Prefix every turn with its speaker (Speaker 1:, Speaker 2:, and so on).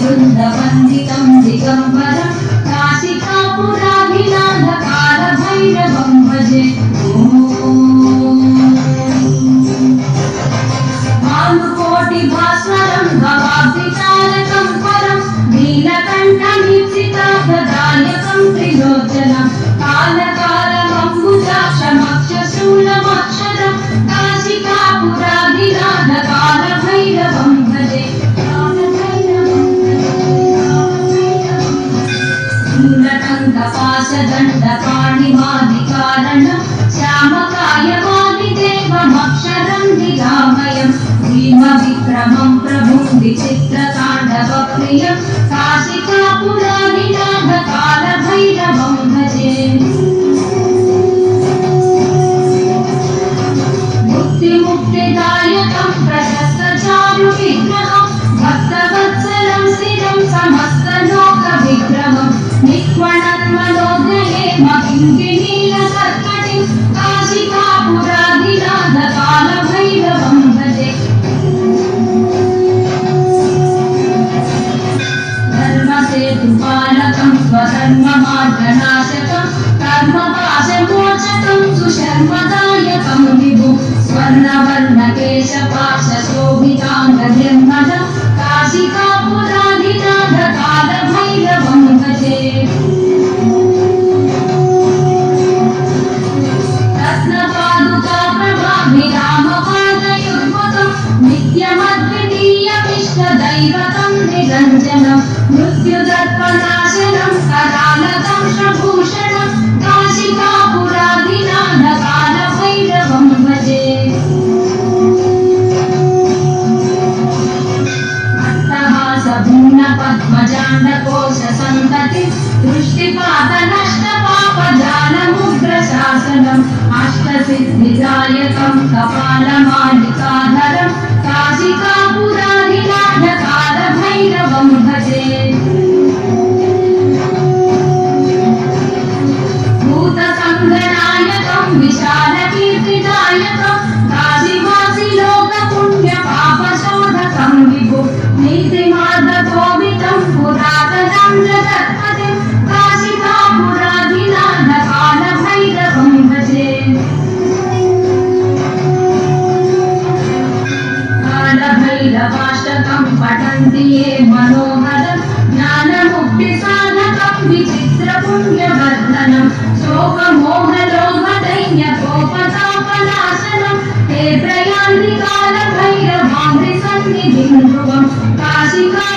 Speaker 1: वृन्दवन्दितं दिगम्बरं काशिकापुराधिनाथकालभैरवं भजे। भानुकोटिभास्वरं भवाब्धिचालकं परं नीलकण्ठमीप्सितार्थदायकं त्रिलोचनं कालकालमम्बुजाक्षमक्षशूलमक्षरं काशिकापुराधिनाथकालभैरवं भजे। पाशदण्डपाणिमादिकारणं श्यामकायवादिदेवमक्षरं निरामयं भीमविक्रमं प्रभुं विचित्रताण्डवप्रियं काशिकापुराधिनाथकालभैरवं भजे। मुक्तिदायकं प्रशस्तचारुविग्रहं भक्तवत्सलं स्थिरं समस्तलोकविग्रहं निक्वणन्मनोदये महिन्दिनीलसत्कटिं काशिकापुराधिनाथकालभैरवं भजे। धर्मसेतुपालकं स्वधर्ममार्गनाशकं कर्मपाशमोचकं सुशर्मदायकं विभुं स्वर्णवर्णकेशपाशशोभिताङ्गनिर्मलं काशिकापुराधिनाथकालभैरवं भजे। रत्नपादुकाप्रभाभिरामपादयुग्मकं नित्यमद्वितीयमिष्टदैवतं निरञ्जनं मृत्युदर्पनाशनं करालकं शभूषणं काशिकापुराधिनाथकालभैरवं भजे। पद्मजाण्डकोशसन्ततिं दृष्टिपातनष्टपापजालमुग्रशासनम् अष्टसिद्धिदायकं कपालमालिकाधरं काशिकापुराधिनाथकालभैरवं भजे। भूतसङ्गनायकं विशालकीर्तिदायकं काशीवासिलोकपुण्यपापशोधकं विभुं नीतिमार्गकोविदं पुरातनं जगत्पतिं काशिकापुराधिनाथकालभैरवं भजे। कालभैरवाष्टकं पठन्ति ये मनोहरं ज्ञानमुक्तिसाधकं विचित्रपुण्यवर्धनं शोकमोहलोभदैन्यकोपतापनाशनं ते प्रयान्ति कालभैरवामृतसन्निधिं ध्रुवं काशिका